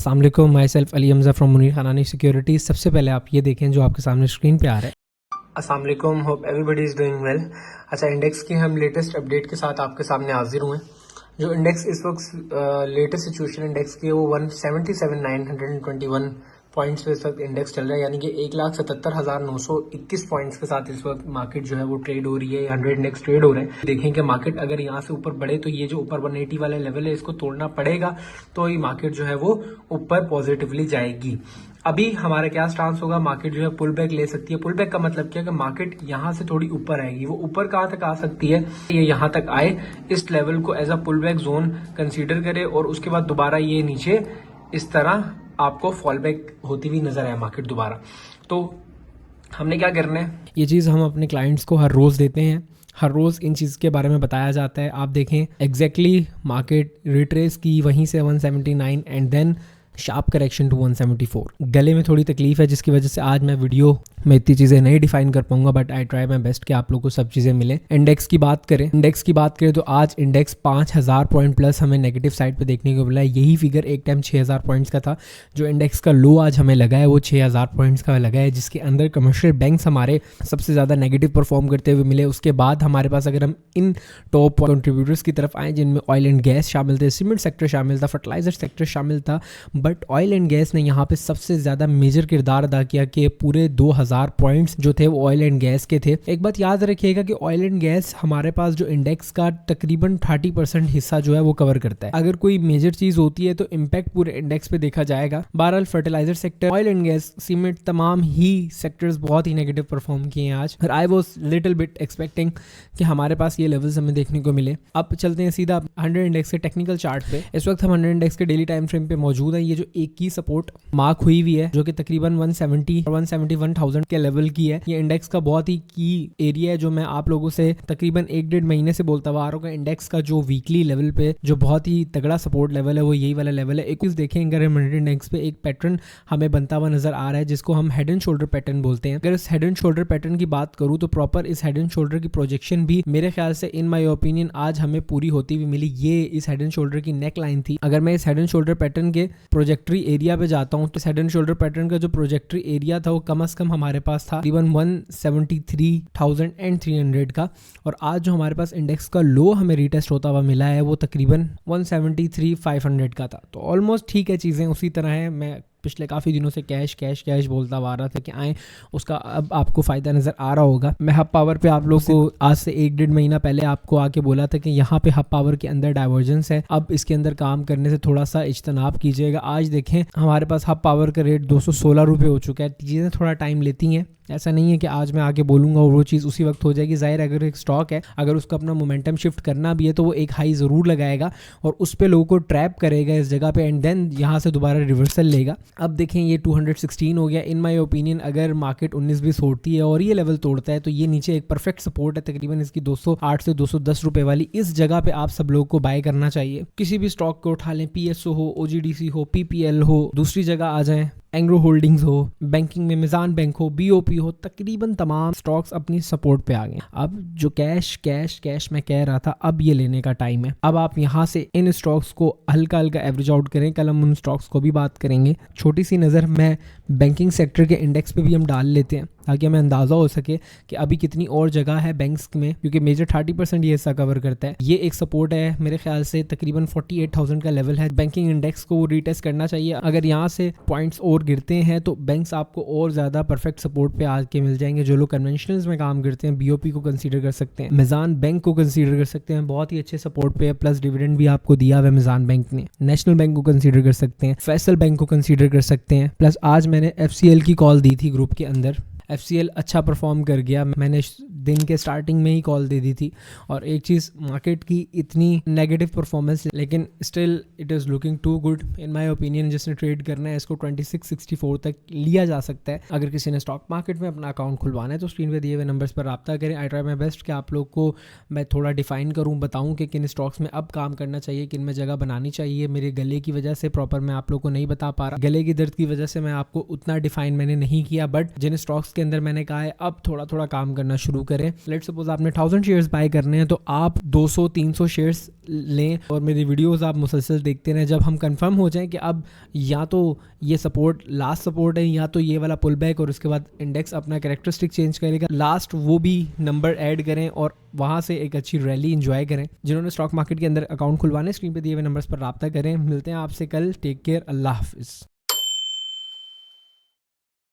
अस्सलाम वालेकुम, myself Ali Hamza from Munir Khanani securities. सबसे पहले आप ये देखें जो आपके सामने स्क्रीन पे आ रहा है। अस्सलाम वालेकुम, hope everybody is doing well. अच्छा, इंडेक्स की हम लेटेस्ट अपडेट के साथ आपके सामने हाजिर हुए। जो इंडेक्स इस वक्त लेटेस्ट सिचुएशन इंडेक्स की है वो 177,921 पॉइंट्स पे इस वक्त इंडेक्स चल रहा है, यानी कि 1,77,921 पॉइंट्स के साथ इस वक्त मार्केट जो है वो ट्रेड हो रही है, 100 इंडेक्स ट्रेड हो रहे हैं। देखें कि मार्केट अगर यहाँ से ऊपर बढ़े तो ये जो ऊपर 180 वाला लेवल है इसको तोड़ना पड़ेगा, तो ये मार्केट जो है वो ऊपर पॉजिटिवली जाएगी। अभी हमारा क्या स्टांस होगा, मार्केट जो है पुल बैक ले सकती है। पुल बैक का मतलब क्या है कि मार्केट यहाँ से थोड़ी ऊपर आएगी। वो ऊपर कहाँ तक आ सकती है, ये यहाँ तक आए, इस लेवल को as a pull back zone consider करे और उसके बाद दोबारा ये नीचे इस तरह आपको फॉल बैक होती हुई नजर आए मार्केट दोबारा। तो हमने क्या करना है, ये चीज़ हम अपने क्लाइंट्स को हर रोज़ देते हैं। हर रोज़ इन चीज़ के बारे में बताया जाता है। आप देखें एग्जैक्टली मार्केट रिट्रेस की वहीं से 179 and then sharp correction to 174। गले में थोड़ी तकलीफ है जिसकी वजह से आज मैं वीडियो में इतनी चीज़ें नहीं डिफाइन कर पाऊंगा, but I try my best कि आप लोगों को सब चीज़ें मिले। इंडेक्स की बात करें तो आज इंडेक्स 5,000 पॉइंट प्लस हमें नेगेटिव साइड पे देखने को मिला है। यही फिगर एक टाइम 6,000 पॉइंट्स का था। जो इंडेक्स का लो आज हमें लगा है वो 6,000 पॉइंट्स का लगा है, जिसके अंदर कमर्शियल बैंक्स हमारे सबसे ज़्यादा नेगेटिव परफॉर्म करते हुए मिले। उसके बाद हमारे पास अगर हम इन टॉप कंट्रीब्यूटर्स की तरफ आए जिनमें ऑयल एंड गैस शामिल थे, सीमेंट सेक्टर शामिल था, फर्टिलाइजर सेक्टर शामिल था, बट ऑयल एंड गैस ने यहाँ पे सबसे ज़्यादा मेजर किरदार अदा किया कि पूरे 2,000 पॉइंट्स जो थे वो ऑयल एंड गैस के थे। एक बात याद रखिएगा कि ऑयल एंड गैस हमारे पास जो इंडेक्स का तकरीबन 30% हिस्सा जो है वो कवर करता है। अगर कोई मेजर चीज़ होती है तो इम्पैक्ट पूरे इंडेक्स पे देखा जाएगा। बहरहाल fertiliser sector, oil and gas, cement, तमाम ही सेक्टर्स बहुत ही नेगेटिव परफॉर्म किए हैं आज। I was little bit expecting कि हमारे पास ये लेवल्स हमें देखने को मिले। अब चलते हैं सीधा 100 इंडेक्स के टेक्निकल चार्ट पे। इस वक्त हम 100 इंडेक्स के डेली टाइम फ्रेम पे मौजूद है। ये जो एक की सपोर्ट मार्क हुई हुई है जो कि तकरीबन 170 और 171,000 के लेवल की है, ये इंडेक्स का बहुत ही की एरिया है जो मैं आप लोगों से तकरीबन 1-1.5 महीने से बोलता हुआ आ रहा हूँ। इंडेक्स का जो वीकली लेवल पे जो बहुत ही तगड़ा सपोर्ट लेवल है वो यही वाला लेवल है। एक चीज देखें, अगर हम 100 इंडेक्स पे एक पैटर्न हमें बनता हुआ नजर आ रहा है जिसको हम हेड एंड शोल्डर पैटर्न बोलते हैं। अगर इस हेड एंड शोल्डर पैटर्न की बात करूँ तो प्रॉपर इस हेड एंड शोल्डर की प्रोजेक्शन भी मेरे ख्याल से इन माई ओपिनियन आज हमें पूरी होती हुई मिली। ये इस हेड एंड शोल्डर की नेक लाइन थी। अगर मैं इस हेड एंड शोल्डर पैटर्न के प्रोजेक्टरी एरिया पे जाता हूँ तो हेड एंड शोल्डर पैटर्न का जो प्रोजेक्टरी एरिया था वो कम से कम हमारे पास था तकरीबन 173,300 का, और आज जो हमारे पास इंडेक्स का लो हमें रीटेस्ट होता हुआ मिला है वो तकरीबन 173,500 का था। तो ऑलमोस्ट ठीक है, चीज़ें उसी तरह है। मैं पिछले काफ़ी दिनों से कैश कैश कैश बोलता आ रहा था कि आए, उसका अब आपको फ़ायदा नज़र आ रहा होगा। मैं हब पावर पे आप लोग को आज से 1-1.5 महीना पहले आपको आके बोला था कि यहाँ पे हब पावर के अंदर डाइवर्जेंस है, अब इसके अंदर काम करने से थोड़ा सा इज्तनाब कीजिएगा। आज देखें हमारे पास हब पावर का रेट 216 रुपये हो चुका है। चीज़ें थोड़ा टाइम लेती हैं, ऐसा नहीं है कि आज मैं आके बोलूँगा और वो चीज़ उसी वक्त हो जाएगी। ज़ाहिर अगर एक स्टॉक है, अगर उसको अपना मोमेंटम शिफ्ट करना भी है तो वो एक हाई ज़रूर लगाएगा और उस पर लोगों को ट्रैप करेगा इस जगह पे एंड देन यहाँ से दोबारा रिवर्सल लेगा। अब देखें ये 216 हो गया। इन माय ओपिनियन अगर मार्केट 19-20 तोड़ती है और ये लेवल तोड़ता है तो ये नीचे एक परफेक्ट सपोर्ट है, तकरीबन इसकी 208 से 210 रुपए वाली। इस जगह पे आप सब लोग को बाय करना चाहिए। किसी भी स्टॉक को उठा लें, PSO हो, OGDC हो, PPL हो, दूसरी जगह आ जाएं, एंग्रो होल्डिंग्स हो, बैंकिंग में मिजान बैंक हो, BOP हो, तकरीबन तमाम स्टॉक्स अपनी सपोर्ट पे आ गए। अब जो कैश कैश कैश मैं कह रहा था, अब ये लेने का टाइम है। अब आप यहाँ से इन स्टॉक्स को हल्का हल्का एवरेज आउट करें। कल हम उन स्टॉक्स को भी बात करेंगे। छोटी सी नज़र मैं बैंकिंग सेक्टर के इंडेक्स पे भी हम डाल लेते हैं ताकि हमें अंदाज़ा हो सके कि अभी कितनी और जगह है बैंक्स में, क्योंकि मेजर 30% ये हिस्सा कवर करता है। ये एक सपोर्ट है मेरे ख्याल से, तकरीबन 48,000 का लेवल है। बैंकिंग इंडेक्स को रीटेस्ट करना चाहिए। अगर यहाँ से पॉइंट्स और गिरते हैं तो बैंक्स आपको और ज़्यादा परफेक्ट सपोर्ट पे आके मिल जाएंगे। जो लोग कन्वेंशनल्स में काम करते हैं, BOP को कंसीडर कर सकते हैं, मिजान बैंक को कंसीडर कर सकते हैं, बहुत ही अच्छे सपोर्ट पे है, प्लस डिविडेंड भी आपको दिया हुआ है मिजान बैंक ने। नेशनल बैंक को कंसीडर कर सकते हैं, फैसल बैंक को कंसीडर कर सकते हैं। प्लस आज मैंने FCL की कॉल दी थी ग्रुप के अंदर। FCL अच्छा परफॉर्म कर गया, मैंने दिन के स्टार्टिंग में ही कॉल दे दी थी। और एक चीज़, मार्केट की इतनी नेगेटिव परफॉर्मेंस लेकिन still it is looking too good in my opinion. जिसने ट्रेड करना है इसको 2664 तक लिया जा सकता है। अगर किसी ने स्टॉक मार्केट में अपना अकाउंट खुलवाना है तो स्क्रीन पे दिए हुए नंबर्स पर रब्ता करें। आई ट्राई माई बेस्ट कि आप लोग को मैं थोड़ा डिफाइन करूँ, बताऊँ कि किन स्टॉक्स में अब काम करना चाहिए, किन में जगह बनानी चाहिए। मेरे गले की वजह से प्रॉपर मैं आप लोग को नहीं बता पा रहा, गले की दर्द की वजह से मैं आपको उतना डिफाइन मैंने नहीं किया, बट जिन स्टॉक्स के अंदर मैंने कहा है अब थोड़ा थोड़ा काम करना शुरू करें। लेट्स सपोज आपने 1000 शेयर्स बाय करने हैं तो आप 200-300 शेयर्स लें और मेरी वीडियोस आप मुसलसल देखते रहें। जब हम कंफर्म हो जाएं कि अब या तो ये सपोर्ट लास्ट सपोर्ट है या तो ये वाला पुल बैक और उसके बाद इंडेक्स अपना कैरेक्टरिस्टिक चेंज करेगा, लास्ट वो भी नंबर ऐड करें और वहाँ से एक अच्छी रैली इंजॉय करें। जिन्होंने स्टॉक मार्केट के अंदर अकाउंट खुलवाने, स्क्रीन पे दिए हुए नंबर्स पर रब्ता करें। मिलते हैं आपसे कल। टेक केयर, अल्लाह हाफिज़।